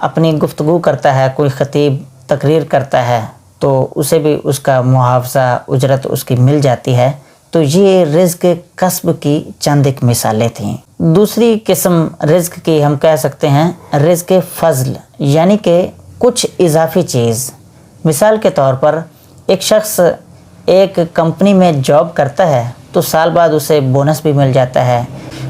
اپنی گفتگو کرتا ہے، کوئی خطیب تقریر کرتا ہے تو اسے بھی اس کا معاوضہ اجرت اس کی مل جاتی ہے۔ تو یہ رزق کسب کی چند ایک مثالیں تھیں۔ دوسری قسم رزق کی ہم کہہ سکتے ہیں رزق فضل، یعنی کہ کچھ اضافی چیز۔ مثال کے طور پر ایک شخص ایک کمپنی میں جاب کرتا ہے تو سال بعد اسے بونس بھی مل جاتا ہے،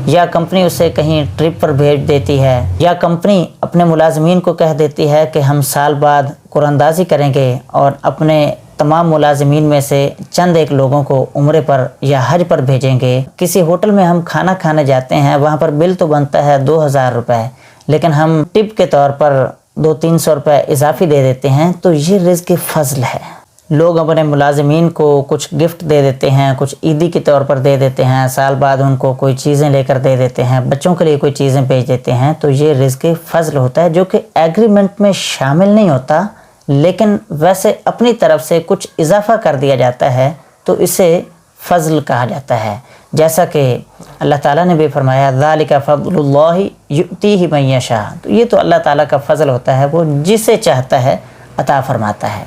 یا کمپنی اسے کہیں ٹرپ پر بھیج دیتی ہے، یا کمپنی اپنے ملازمین کو کہہ دیتی ہے کہ ہم سال بعد قرآن اندازی کریں گے اور اپنے تمام ملازمین میں سے چند ایک لوگوں کو عمرے پر یا حج پر بھیجیں گے۔ کسی ہوٹل میں ہم کھانا کھانے جاتے ہیں، وہاں پر بل تو بنتا ہے 2000 روپے، لیکن ہم ٹپ کے طور پر 200-300 روپے اضافی دے دیتے ہیں، تو یہ رزق فضل ہے۔ لوگ اپنے ملازمین کو کچھ گفٹ دے دیتے ہیں، کچھ عیدی کے طور پر دے دیتے ہیں، سال بعد ان کو کوئی چیزیں لے کر دے دیتے ہیں، بچوں کے لیے کوئی چیزیں بھیج دیتے ہیں، تو یہ رزق فضل ہوتا ہے جو کہ ایگریمنٹ میں شامل نہیں ہوتا، لیکن ویسے اپنی طرف سے کچھ اضافہ کر دیا جاتا ہے تو اسے فضل کہا جاتا ہے۔ جیسا کہ اللہ تعالیٰ نے بھی فرمایا ذالک فضل اللہ یؤتیہ من یشاء، تو یہ تو اللہ تعالیٰ کا فضل ہوتا ہے، وہ جسے چاہتا ہے عطا فرماتا ہے۔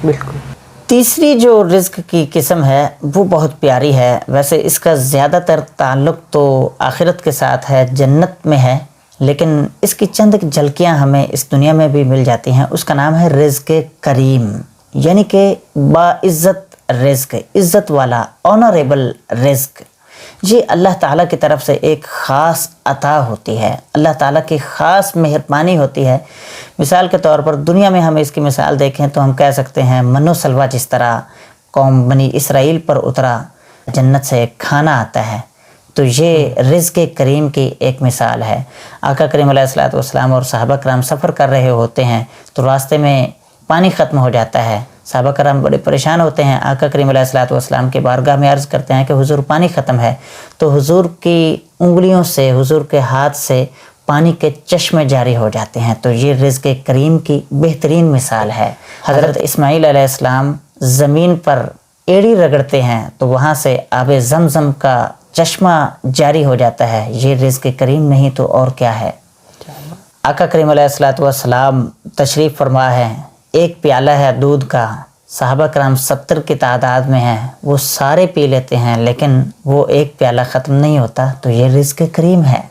بالکل۔ تیسری جو رزق کی قسم ہے وہ بہت پیاری ہے، ویسے اس کا زیادہ تر تعلق تو آخرت کے ساتھ ہے، جنت میں ہے، لیکن اس کی چند جھلکیاں ہمیں اس دنیا میں بھی مل جاتی ہیں۔ اس کا نام ہے رزق کریم، یعنی کہ باعزت رزق، عزت والا، آنریبل رزق۔ یہ اللہ تعالیٰ کی طرف سے ایک خاص عطا ہوتی ہے، اللہ تعالیٰ کی خاص مہربانی ہوتی ہے۔ مثال کے طور پر دنیا میں ہم اس کی مثال دیکھیں تو ہم کہہ سکتے ہیں من و سلوہ جس طرح قوم بنی اسرائیل پر اترا، جنت سے ایک کھانا آتا ہے، تو یہ رزق کریم کی ایک مثال ہے۔ آقا کریم علیہ الصلوۃ والسلام اور صحابہ کرام سفر کر رہے ہوتے ہیں تو راستے میں پانی ختم ہو جاتا ہے، صحابہ کرام بڑے پریشان ہوتے ہیں، آقا کریم علیہ الصلوۃ والسلام کے بارگاہ میں عرض کرتے ہیں کہ حضور پانی ختم ہے، تو حضور کی انگلیوں سے، حضور کے ہاتھ سے پانی کے چشمے جاری ہو جاتے ہیں۔ تو یہ رزق کریم کی بہترین مثال ہے۔ حضرت اسماعیل علیہ السلام زمین پر ایڑی رگڑتے ہیں تو وہاں سے آب زمزم کا چشمہ جاری ہو جاتا ہے، یہ رزق کریم نہیں تو اور کیا ہے۔ آقا کریم علیہ الصلوۃ والسلام تشریف فرما ہے، ایک پیالہ ہے دودھ کا، صحابہ کرام 70 کی تعداد میں ہیں، وہ سارے پی لیتے ہیں لیکن وہ ایک پیالہ ختم نہیں ہوتا، تو یہ رزق کریم ہے۔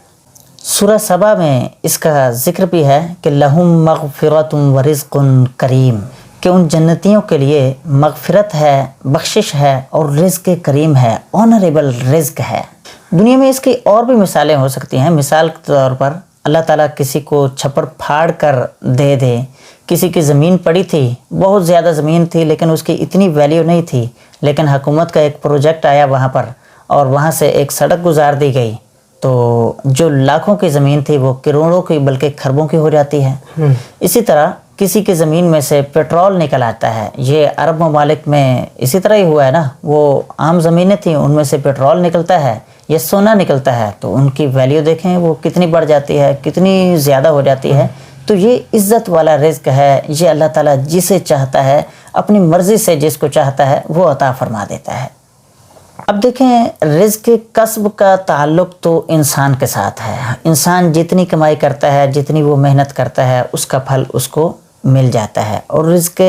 سورہ سبا میں اس کا ذکر بھی ہے کہ لہم مغفرۃ و رزق کریم، کہ ان جنتیوں کے لیے مغفرت ہے، بخشش ہے اور رزق کریم ہے، آنریبل رزق ہے۔ دنیا میں اس کی اور بھی مثالیں ہو سکتی ہیں۔ مثال کے طور پر اللہ تعالیٰ کسی کو چھپر پھاڑ کر دے دے، کسی کی زمین پڑی تھی، بہت زیادہ زمین تھی لیکن اس کی اتنی ویلیو نہیں تھی، لیکن حکومت کا ایک پروجیکٹ آیا وہاں پر اور وہاں سے ایک سڑک گزار دی گئی، تو جو لاکھوں کی زمین تھی وہ کروڑوں کی بلکہ کھربوں کی ہو جاتی ہے۔ اسی طرح کسی کی زمین میں سے پیٹرول نکل آتا ہے، یہ عرب ممالک میں اسی طرح ہی ہوا ہے نا، وہ عام زمینیں تھیں، ان میں سے پیٹرول نکلتا ہے یا سونا نکلتا ہے، تو ان کی ویلیو دیکھیں وہ کتنی بڑھ جاتی ہے، کتنی زیادہ ہو جاتی ہے۔ تو یہ عزت والا رزق ہے، یہ اللہ تعالیٰ جسے چاہتا ہے اپنی مرضی سے جس کو چاہتا ہے وہ عطا فرما دیتا ہے۔ اب دیکھیں رزق کسب کا تعلق تو انسان کے ساتھ ہے، انسان جتنی کمائی کرتا ہے، جتنی وہ محنت کرتا ہے، اس کا پھل اس کو مل جاتا ہے۔ اور رزق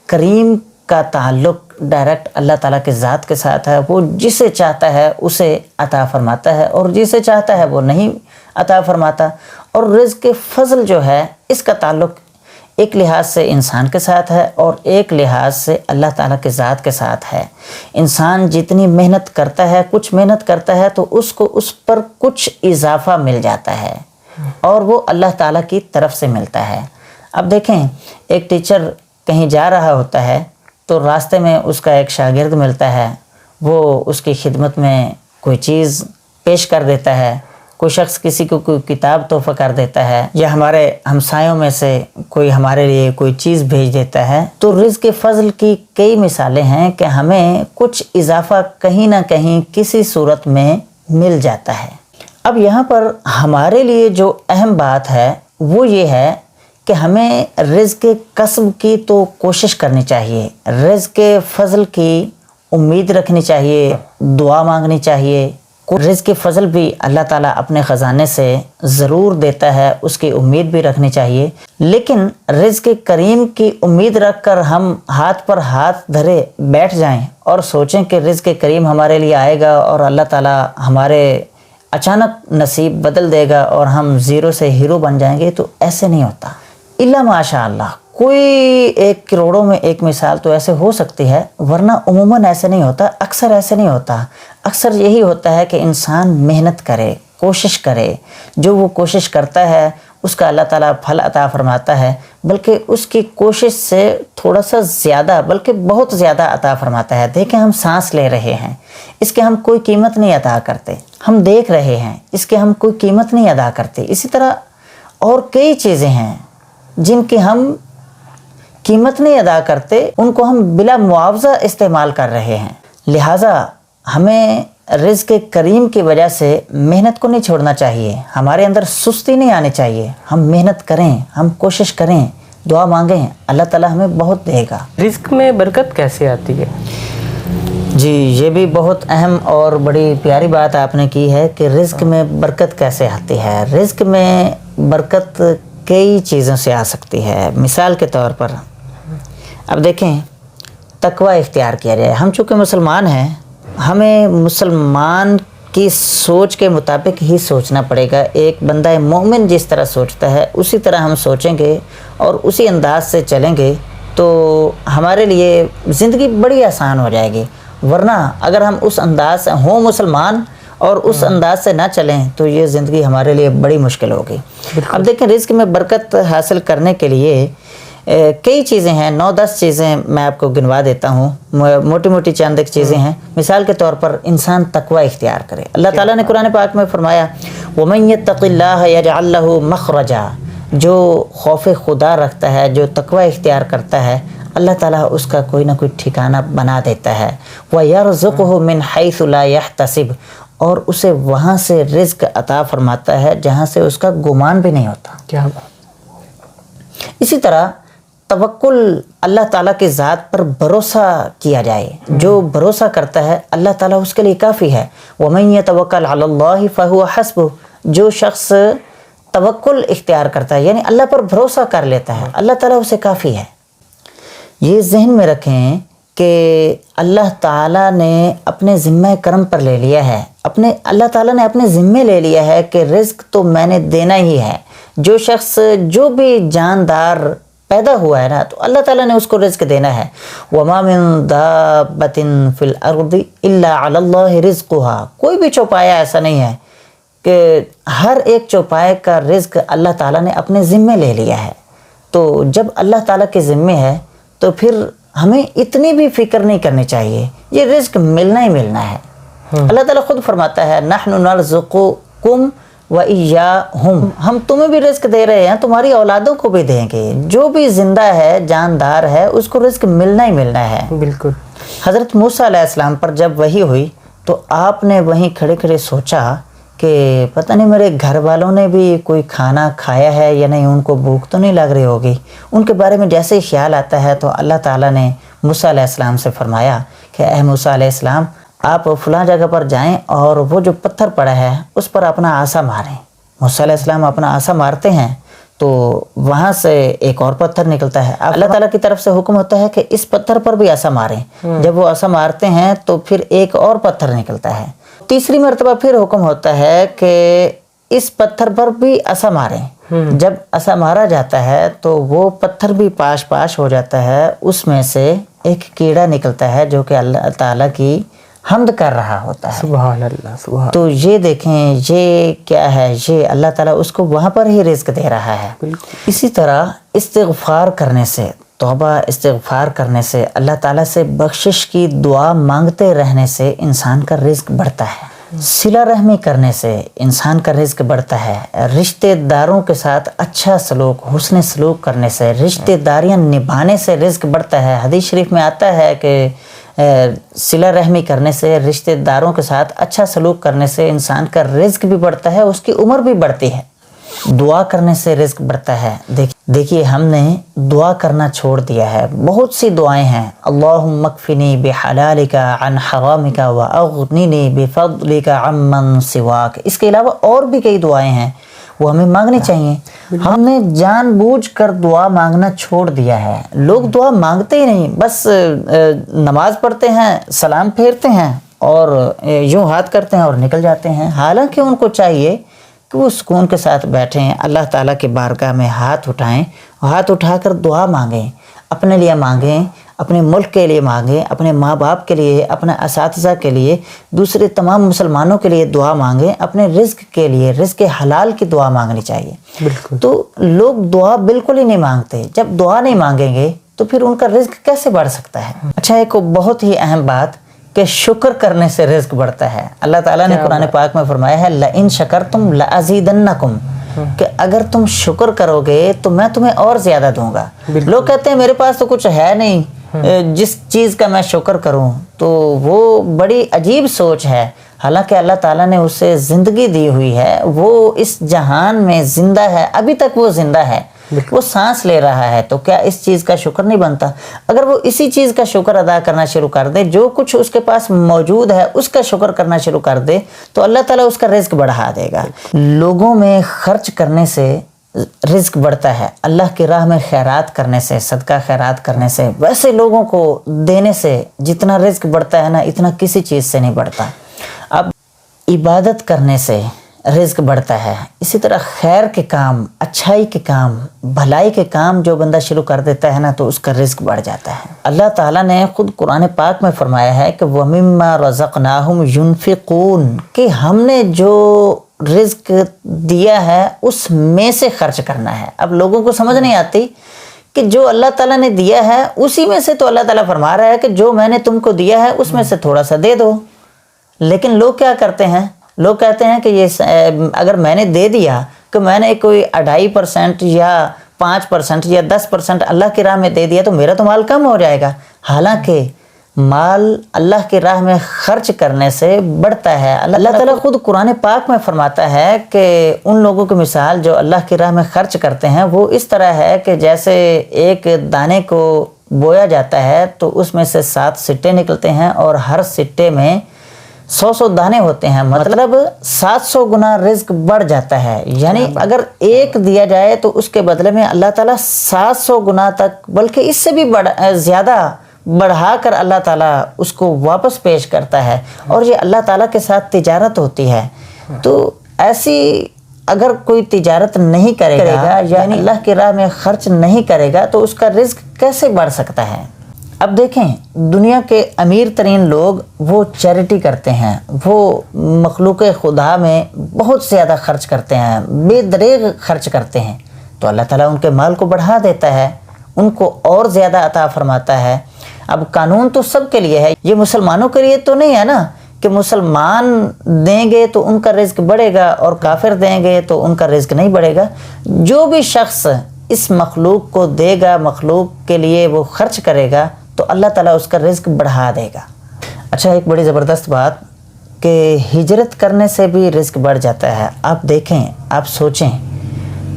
کریم کا تعلق ڈائریکٹ اللہ تعالیٰ کے ذات کے ساتھ ہے، وہ جسے چاہتا ہے اسے عطا فرماتا ہے اور جسے چاہتا ہے وہ نہیں عطا فرماتا۔ اور رزق فضل جو ہے اس کا تعلق ایک لحاظ سے انسان کے ساتھ ہے اور ایک لحاظ سے اللہ تعالیٰ کے ذات کے ساتھ ہے۔ انسان جتنی محنت کرتا ہے، کچھ محنت کرتا ہے تو اس کو اس پر کچھ اضافہ مل جاتا ہے اور وہ اللہ تعالیٰ کی طرف سے ملتا ہے۔ اب دیکھیں ایک ٹیچر کہیں جا رہا ہوتا ہے تو راستے میں اس کا ایک شاگرد ملتا ہے، وہ اس کی خدمت میں کوئی چیز پیش کر دیتا ہے، کوئی شخص کسی کو کوئی کتاب تحفہ کر دیتا ہے، یا ہمارے ہمسایوں میں سے کوئی ہمارے لیے کوئی چیز بھیج دیتا ہے۔ تو رزق فضل کی کئی مثالیں ہیں کہ ہمیں کچھ اضافہ کہیں نہ کہیں کسی صورت میں مل جاتا ہے۔ اب یہاں پر ہمارے لیے جو اہم بات ہے وہ یہ ہے کہ ہمیں رزق کسب کی تو کوشش کرنی چاہیے، رزق فضل کی امید رکھنی چاہیے، دعا مانگنی چاہیے، رزق کی فضل بھی اللہ تعالیٰ اپنے خزانے سے ضرور دیتا ہے، اس کی امید بھی رکھنی چاہیے، لیکن رزق کریم کی امید رکھ کر ہم ہاتھ پر ہاتھ دھرے بیٹھ جائیں اور سوچیں کہ رزق کریم ہمارے لیے آئے گا اور اللہ تعالیٰ ہمارے اچانک نصیب بدل دے گا اور ہم زیرو سے ہیرو بن جائیں گے، تو ایسے نہیں ہوتا۔ الا ماشاء اللہ، کوئی 1 کروڑوں میں 1 مثال تو ایسے ہو سکتی ہے، ورنہ عموماً ایسے نہیں ہوتا، اکثر ایسے نہیں ہوتا۔ اکثر یہی ہوتا ہے کہ انسان محنت کرے، کوشش کرے، جو وہ کوشش کرتا ہے اس کا اللہ تعالیٰ پھل عطا فرماتا ہے، بلکہ اس کی کوشش سے تھوڑا سا زیادہ بلکہ بہت زیادہ عطا فرماتا ہے۔ دیکھیں ہم سانس لے رہے ہیں، اس کے ہم کوئی قیمت نہیں ادا کرتے، ہم دیکھ رہے ہیں، اس کے ہم کوئی قیمت نہیں ادا کرتے۔ اسی طرح اور کئی چیزیں ہیں جن کی ہم قیمت نہیں ادا کرتے، ان کو ہم بلا معاوضہ استعمال کر رہے ہیں۔ لہٰذا ہمیں رزق کریم کی وجہ سے محنت کو نہیں چھوڑنا چاہیے، ہمارے اندر سستی نہیں آنی چاہیے، ہم محنت کریں، ہم کوشش کریں، دعا مانگیں، اللہ تعالیٰ ہمیں بہت دے گا۔ رزق میں برکت کیسے آتی ہے؟ جی، یہ بھی بہت اہم اور بڑی پیاری بات آپ نے کی ہے کہ رزق میں برکت کیسے آتی ہے۔ رزق میں برکت کئی چیزوں سے آ سکتی ہے۔ مثال کے طور پر اب دیکھیں، تقوی اختیار کیا جائے۔ ہم چونکہ مسلمان ہیں، ہمیں مسلمان کی سوچ کے مطابق ہی سوچنا پڑے گا۔ ایک بندہ مومن جس طرح سوچتا ہے اسی طرح ہم سوچیں گے اور اسی انداز سے چلیں گے تو ہمارے لیے زندگی بڑی آسان ہو جائے گی۔ ورنہ اگر ہم اس انداز سے ہوں مسلمان اور اس انداز سے نہ چلیں تو یہ زندگی ہمارے لیے بڑی مشکل ہوگی۔ اب دیکھیں، رزق میں برکت حاصل کرنے کے لیے کئی چیزیں ہیں، 9-10 چیزیں میں آپ کو گنوا دیتا ہوں، موٹی موٹی چند ایک چیزیں ہیں۔ مثال کے طور پر انسان تقوی اختیار کرے۔ اللہ تعالیٰ نے قرآن پاک میں فرمایا وَمَن يَتَّقِ اللَّهَ يَجْعَلْ لَهُ مَخْرَجًا، جو خوف خدا رکھتا ہے، جو تقوی اختیار کرتا ہے، اللہ تعالیٰ اس کا کوئی نہ کوئی ٹھکانہ بنا دیتا ہے۔ وَيَرْزُقْهُ مِنْ حَيْثُ لَا يَحْتَسِبُ، اور اسے وہاں سے رزق عطا فرماتا ہے جہاں سے اس کا گمان بھی نہیں ہوتا۔ کیا بات۔ اسی طرح توکل، اللہ تعالیٰ کی ذات پر بھروسہ کیا جائے۔ جو بھروسہ کرتا ہے اللہ تعالیٰ اس کے لیے کافی ہے۔ وَمَن يَتَوَكَّلْ عَلَى اللَّهِ فَهُوَ حَسْبُهُ، جو شخص توکل اختیار کرتا ہے یعنی اللہ پر بھروسہ کر لیتا ہے، اللہ تعالیٰ اسے کافی ہے۔ یہ ذہن میں رکھیں کہ اللہ تعالیٰ نے اپنے ذمہ کرم پر لے لیا ہے، اللہ تعالیٰ نے اپنے ذمہ لے لیا ہے کہ رزق تو میں نے دینا ہی ہے۔ جو شخص جو بھی جاندار پیدا ہوا ہے نا، تو اللہ تعالیٰ نے اس کو رزق دینا ہے۔ وَمَا مِن دَابَّةٍ فِي الْأَرْضِ إِلَّا عَلَى اللَّهِ رِزْقُهَا، کوئی بھی چوپایا ایسا نہیں ہے کہ ہر ایک چوپائے کا رزق اللہ تعالیٰ نے اپنے ذمے لے لیا ہے۔ تو جب اللہ تعالیٰ کے ذمے ہے تو پھر ہمیں اتنی بھی فکر نہیں کرنی چاہیے، یہ رزق ملنا ہی ملنا ہے۔ اللہ تعالیٰ خود فرماتا ہے نَحْنُ نَرْزُقُكُمْ وَإِيَّاهُمْ، ہم تمہیں بھی رزق دے رہے ہیں، تمہاری اولادوں کو بھی دیں گے۔ جو بھی زندہ ہے، جاندار ہے، اس کو رزق ملنا ہی ملنا ہے۔ بالکل۔ حضرت موسیٰ علیہ السلام پر جب وحی ہوئی تو آپ نے وہیں کھڑے کھڑے سوچا کہ پتہ نہیں میرے گھر والوں نے بھی کوئی کھانا کھایا ہے یا نہیں، ان کو بھوک تو نہیں لگ رہی ہوگی۔ ان کے بارے میں جیسے ہی خیال آتا ہے تو اللہ تعالیٰ نے موسیٰ علیہ السلام سے فرمایا کہ اے موسیٰ علیہ السلام، آپ فلاں جگہ پر جائیں اور وہ جو پتھر پڑا ہے اس پر اپنا عصا ماریں۔ موسیٰ علیہ السلام اپنا عصا مارتے ہیں تو وہاں سے ایک اور پتھر نکلتا ہے۔ اللہ تعالیٰ کی طرف سے حکم ہوتا ہے کہ اس پتھر پر بھی عصا ماریں۔ جب وہ عصا مارتے ہیں تو پھر ایک اور پتھر نکلتا ہے۔ تیسری مرتبہ پھر حکم ہوتا ہے کہ اس پتھر پر بھی عصا ماریں۔ جب عصا مارا جاتا ہے تو وہ پتھر بھی پاش پاش ہو جاتا ہے، اس میں سے ایک کیڑا نکلتا ہے جو کہ اللہ تعالیٰ کی حمد کر رہا ہوتا ہے۔ سبحان اللہ، سبحان۔ تو یہ دیکھیں یہ کیا ہے، یہ اللہ تعالیٰ اس کو وہاں پر ہی رزق دے رہا ہے۔ اسی طرح استغفار کرنے سے، توبہ استغفار کرنے سے، اللہ تعالیٰ سے بخشش کی دعا مانگتے رہنے سے انسان کا رزق بڑھتا ہے۔ صلہ رحمی کرنے سے انسان کا رزق بڑھتا ہے۔ رشتہ داروں کے ساتھ اچھا سلوک، حسن سلوک کرنے سے، رشتہ داریاں نبھانے سے رزق بڑھتا ہے۔ حدیث شریف میں آتا ہے کہ صلہ رحمی کرنے سے، رشتہ داروں کے ساتھ اچھا سلوک کرنے سے انسان کا رزق بھی بڑھتا ہے، اس کی عمر بھی بڑھتی ہے۔ دعا کرنے سے رزق بڑھتا ہے. دیکھیے ہم نے دعا کرنا چھوڑ دیا ہے. بہت سی دعائیں ہیں. اللہم اکفنی بحلالک عن حرامک واغننی بفضلک عمن سواک. اس کے علاوہ اور بھی کئی دعائیں ہیں, وہ ہمیں مانگنی چاہیے. ہم نے جان بوجھ کر دعا مانگنا چھوڑ دیا ہے. لوگ دعا مانگتے ہی نہیں, بس نماز پڑھتے ہیں, سلام پھیرتے ہیں اور یوں ہاتھ کرتے ہیں اور نکل جاتے ہیں. حالانکہ ان کو چاہیے کہ وہ سکون کے ساتھ بیٹھیں, اللہ تعالیٰ کی بارگاہ میں ہاتھ اٹھائیں, ہاتھ اٹھا کر دعا مانگیں. اپنے لیے مانگیں, اپنے ملک کے لیے مانگیں, اپنے ماں باپ کے لیے, اپنے اساتذہ کے لیے, دوسرے تمام مسلمانوں کے لیے دعا مانگیں. اپنے رزق کے لیے, رزق حلال کی دعا مانگنی چاہیے. بالکل. تو لوگ دعا بالکل ہی نہیں مانگتے. جب دعا نہیں مانگیں گے تو پھر ان کا رزق کیسے بڑھ سکتا ہے؟ اچھا, ایک بہت ہی اہم بات کہ شکر کرنے سے رزق بڑھتا ہے. اللہ تعالیٰ نے قرآن پاک میں فرمایا ہے لَإِن شَكَرْتُمْ لَأَزِيدَنَّكُمْ, کہ اگر تم شکر کرو گے تو میں تمہیں اور زیادہ دوں گا. لوگ کہتے ہیں میرے پاس تو کچھ ہے نہیں, جس چیز کا میں شکر کروں, تو وہ بڑی عجیب سوچ ہے. حالانکہ اللہ تعالیٰ نے اسے زندگی دی ہوئی ہے, وہ اس جہان میں زندہ ہے, ابھی تک وہ زندہ ہے, وہ سانس لے رہا ہے, تو کیا اس چیز کا شکر نہیں بنتا؟ اگر وہ اسی چیز کا شکر ادا کرنا شروع کر دے, جو کچھ اس کے پاس موجود ہے اس کا شکر کرنا شروع کر دے, تو اللہ تعالیٰ اس کا رزق بڑھا دے گا. لوگوں میں خرچ کرنے سے رزق بڑھتا ہے, اللہ کی راہ میں خیرات کرنے سے, صدقہ خیرات کرنے سے, ویسے لوگوں کو دینے سے جتنا رزق بڑھتا ہے نا, اتنا کسی چیز سے نہیں بڑھتا. اب عبادت کرنے سے رزق بڑھتا ہے. اسی طرح خیر کے کام, اچھائی کے کام, بھلائی کے کام جو بندہ شروع کر دیتا ہے نا, تو اس کا رزق بڑھ جاتا ہے. اللہ تعالیٰ نے خود قرآن پاک میں فرمایا ہے کہ وَمِمَّا رَزَقْنَاهُمْ يُنْفِقُونَ, کہ ہم نے جو رزق دیا ہے اس میں سے خرچ کرنا ہے. اب لوگوں کو سمجھ نہیں آتی کہ جو اللہ تعالیٰ نے دیا ہے اسی میں سے, تو اللہ تعالیٰ فرما رہا ہے کہ جو میں نے تم کو دیا ہے اس میں سے تھوڑا سا دے دو. لیکن لوگ کیا کرتے ہیں, لوگ کہتے ہیں کہ یہ اگر میں نے دے دیا, کہ میں نے کوئی 2.5% یا 5% یا 10% اللہ کی راہ میں دے دیا, تو میرا تو مال کم ہو جائے گا. حالانکہ مال اللہ کی راہ میں خرچ کرنے سے بڑھتا ہے. اللہ تعالیٰ خود قرآن پاک میں فرماتا ہے کہ ان لوگوں کی مثال جو اللہ کی راہ میں خرچ کرتے ہیں وہ اس طرح ہے کہ جیسے ایک دانے کو بویا جاتا ہے تو اس میں سے 7 سٹے نکلتے ہیں, اور ہر سٹے میں 100 دانے ہوتے ہیں. مطلب 700 گنا رزق بڑھ جاتا ہے. یعنی اگر ایک دیا جائے تو اس کے بدلے میں اللہ تعالیٰ 700 گنا تک, بلکہ اس سے بھی زیادہ بڑھا کر اللہ تعالیٰ اس کو واپس پیش کرتا ہے. اور یہ اللہ تعالیٰ کے ساتھ تجارت ہوتی ہے. تو ایسی اگر کوئی تجارت نہیں کرے گا, یعنی اللہ کی راہ میں خرچ نہیں کرے گا, تو اس کا رزق کیسے بڑھ سکتا ہے؟ اب دیکھیں, دنیا کے امیر ترین لوگ وہ چیریٹی کرتے ہیں, وہ مخلوق خدا میں بہت زیادہ خرچ کرتے ہیں, بے دریغ خرچ کرتے ہیں, تو اللہ تعالیٰ ان کے مال کو بڑھا دیتا ہے, ان کو اور زیادہ عطا فرماتا ہے. اب قانون تو سب کے لیے ہے, یہ مسلمانوں کے لیے تو نہیں ہے نا کہ مسلمان دیں گے تو ان کا رزق بڑھے گا اور کافر دیں گے تو ان کا رزق نہیں بڑھے گا. جو بھی شخص اس مخلوق کو دے گا, مخلوق کے لیے وہ خرچ کرے گا, تو اللہ تعالیٰ اس کا رزق بڑھا دے گا. اچھا, ایک بڑی زبردست بات کہ ہجرت کرنے سے بھی رزق بڑھ جاتا ہے. آپ دیکھیں, آپ سوچیں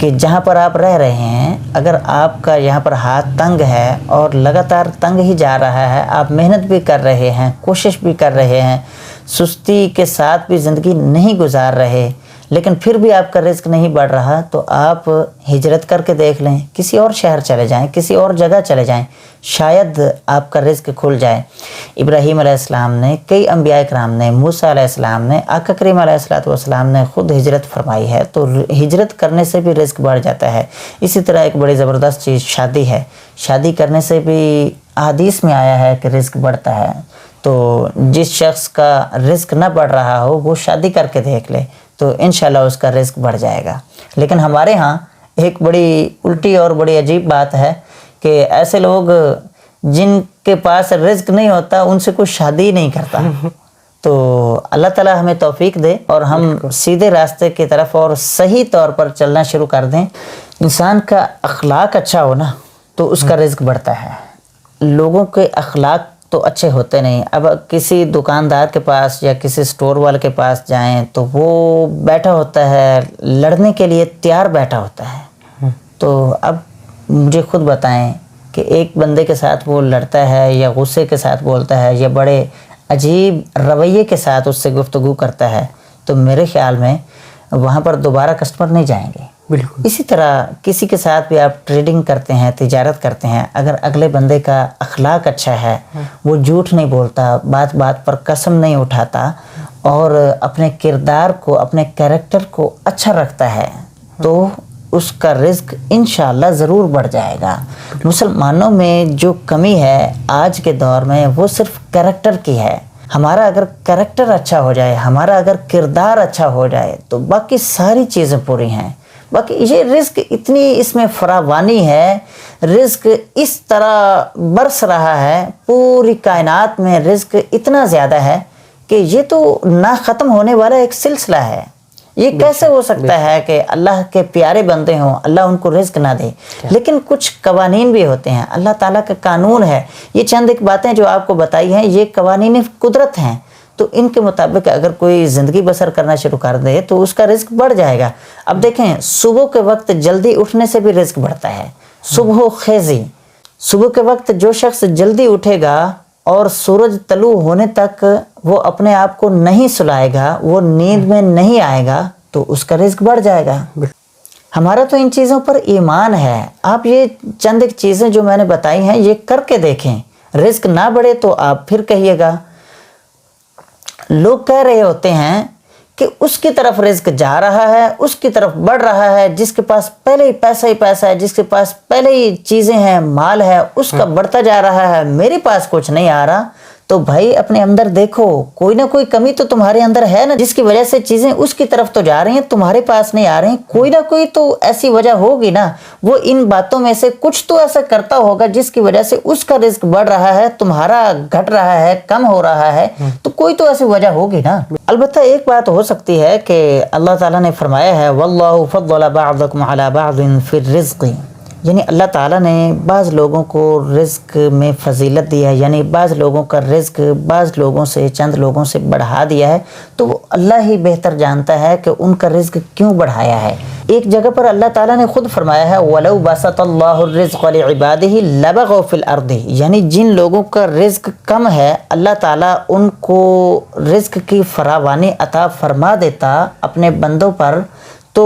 کہ جہاں پر آپ رہ رہے ہیں, اگر آپ کا یہاں پر ہاتھ تنگ ہے اور لگاتار تنگ ہی جا رہا ہے, آپ محنت بھی کر رہے ہیں, کوشش بھی کر رہے ہیں, سستی کے ساتھ بھی زندگی نہیں گزار رہے, لیکن پھر بھی آپ کا رزق نہیں بڑھ رہا, تو آپ ہجرت کر کے دیکھ لیں, کسی اور شہر چلے جائیں, کسی اور جگہ چلے جائیں, شاید آپ کا رزق کھل جائے. ابراہیم علیہ السلام نے, کئی انبیاء کرام نے, موسیٰ علیہ السلام نے, آقا کریم علیہ السلام نے خود ہجرت فرمائی ہے, تو ہجرت کرنے سے بھی رزق بڑھ جاتا ہے. اسی طرح ایک بڑی زبردست چیز شادی ہے. شادی کرنے سے بھی احادیث میں آیا ہے کہ رزق بڑھتا ہے. تو جس شخص کا رزق نہ بڑھ رہا ہو وہ شادی کر کے دیکھ لے, تو انشاءاللہ اس کا رزق بڑھ جائے گا. لیکن ہمارے ہاں ایک بڑی الٹی اور بڑی عجیب بات ہے کہ ایسے لوگ جن کے پاس رزق نہیں ہوتا ان سے کوئی شادی نہیں کرتا. تو اللہ تعالیٰ ہمیں توفیق دے اور ہم سیدھے راستے کی طرف اور صحیح طور پر چلنا شروع کر دیں. انسان کا اخلاق اچھا ہو نا تو اس کا رزق بڑھتا ہے. لوگوں کے اخلاق تو اچھے ہوتے نہیں. اب کسی دکاندار کے پاس یا کسی سٹور والے کے پاس جائیں تو وہ بیٹھا ہوتا ہے لڑنے کے لیے تیار بیٹھا ہوتا ہے. تو اب مجھے خود بتائیں کہ ایک بندے کے ساتھ وہ لڑتا ہے یا غصے کے ساتھ بولتا ہے یا بڑے عجیب رویے کے ساتھ اس سے گفتگو کرتا ہے تو میرے خیال میں وہاں پر دوبارہ کسٹمر نہیں جائیں گے. بالکل. اسی طرح کسی کے ساتھ بھی آپ ٹریڈنگ کرتے ہیں, تجارت کرتے ہیں, اگر اگلے بندے کا اخلاق اچھا ہے, وہ جھوٹ نہیں بولتا, بات بات پر قسم نہیں اٹھاتا اور اپنے کردار کو, اپنے کیریکٹر کو اچھا رکھتا ہے, تو اس کا رزق انشاءاللہ ضرور بڑھ جائے گا. مسلمانوں میں جو کمی ہے آج کے دور میں وہ صرف کیریکٹر کی ہے. ہمارا اگر کیریکٹر اچھا ہو جائے, ہمارا اگر کردار اچھا ہو جائے تو باقی ساری چیزیں پوری ہیں. باقی یہ رزق اتنی اس میں فراوانی ہے, رزق اس طرح برس رہا ہے, پوری کائنات میں رزق اتنا زیادہ ہے کہ یہ تو نہ ختم ہونے والا ایک سلسلہ ہے. یہ کیسے ہو سکتا ہے کہ اللہ کے پیارے بندے ہوں, اللہ ان کو رزق نہ دے؟ لیکن کچھ قوانین بھی ہوتے ہیں, اللہ تعالیٰ کا قانون ہے. یہ چند ایک باتیں جو آپ کو بتائی ہیں یہ قوانین قدرت ہیں, تو ان کے مطابق اگر کوئی زندگی بسر کرنا شروع کر دے تو اس کا رزق بڑھ جائے گا. اب دیکھیں, صبح کے وقت جلدی اٹھنے سے بھی رزق بڑھتا ہے. صبح خیزی, صبح کے وقت جو شخص جلدی اٹھے گا اور سورج طلوع ہونے تک وہ اپنے آپ کو نہیں سلائے گا, وہ نیند میں نہیں آئے گا, تو اس کا رزق بڑھ جائے گا. ہمارا تو ان چیزوں پر ایمان ہے. آپ یہ چند ایک چیزیں جو میں نے بتائی ہیں یہ کر کے دیکھیں, رزق نہ بڑھے تو آپ پھر کہیے گا. لوگ کہہ رہے ہوتے ہیں کہ اس کی طرف رزق جا رہا ہے, اس کی طرف بڑھ رہا ہے, جس کے پاس پہلے ہی پیسہ ہے, جس کے پاس پہلے ہی چیزیں ہیں, مال ہے, اس کا بڑھتا جا رہا ہے, میرے پاس کچھ نہیں آ رہا. تو بھائی اپنے اندر دیکھو, کوئی نہ کوئی کمی تو تمہارے اندر ہے نا, جس کی وجہ سے چیزیں اس کی طرف تو جا رہی ہیں, تمہارے پاس نہیں آ رہی ہیں. کوئی نہ کوئی تو ایسی وجہ ہوگی نا, وہ ان باتوں میں سے کچھ تو ایسا کرتا ہوگا جس کی وجہ سے اس کا رزق بڑھ رہا ہے, تمہارا گھٹ رہا ہے, کم ہو رہا ہے. تو کوئی تو ایسی وجہ ہوگی نا. البتہ ایک بات ہو سکتی ہے کہ اللہ تعالیٰ نے فرمایا ہے وَاللَّهُ فَضَّلَ بَعْضَكُمْ عَلَى بَعْضٍ فِي الرِّزْقِ, یعنی اللہ تعالیٰ نے بعض لوگوں کو رزق میں فضیلت دیا ہے, یعنی بعض لوگوں کا رزق بعض لوگوں سے, چند لوگوں سے بڑھا دیا ہے. تو وہ اللہ ہی بہتر جانتا ہے کہ ان کا رزق کیوں بڑھایا ہے. ایک جگہ پر اللہ تعالیٰ نے خود فرمایا ہے وَلَوْ بَسَطَ اللَّهُ الرِّزْقَ لِعِبَادِهِ لَبَغَوْا فِي الْأَرْضِ, یعنی جن لوگوں کا رزق کم ہے اللہ تعالیٰ ان کو رزق کی فراوانی عطا فرما دیتا اپنے بندوں پر, تو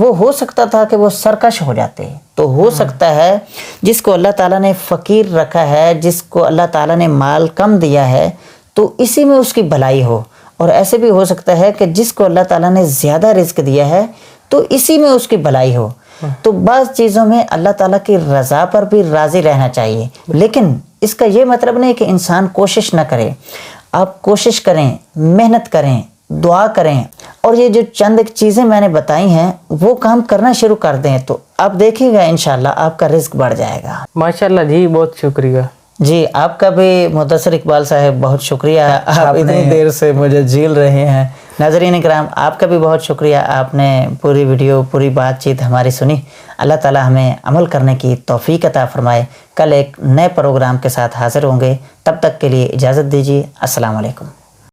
وہ ہو سکتا تھا کہ وہ سرکش ہو جاتے. تو ہو سکتا ہے جس کو اللہ تعالیٰ نے فقیر رکھا ہے, جس کو اللہ تعالیٰ نے مال کم دیا ہے, تو اسی میں اس کی بھلائی ہو. اور ایسے بھی ہو سکتا ہے کہ جس کو اللہ تعالیٰ نے زیادہ رزق دیا ہے تو اسی میں اس کی بھلائی ہو. تو بعض چیزوں میں اللہ تعالیٰ کی رضا پر بھی راضی رہنا چاہیے, لیکن اس کا یہ مطلب نہیں کہ انسان کوشش نہ کرے. آپ کوشش کریں, محنت کریں, دعا کریں, اور یہ جو چند ایک چیزیں میں نے بتائی ہیں وہ کام کرنا شروع کر دیں, تو آپ دیکھیں گا انشاءاللہ آپ کا رزق بڑھ جائے گا. ماشاءاللہ جی, بہت شکریہ. جی آپ کا بھی مدثر اقبال صاحب بہت شکریہ, آپ اتنی دیر سے مجھے جھیل رہے ہیں. ناظرین کرام آپ کا بھی بہت شکریہ, آپ نے پوری ویڈیو پوری بات چیت ہماری سنی. اللہ تعالی ہمیں عمل کرنے کی توفیق عطا فرمائے. کل ایک نئے پروگرام کے ساتھ حاضر ہوں گے, تب تک کے لیے اجازت دیجیے. السلام علیکم.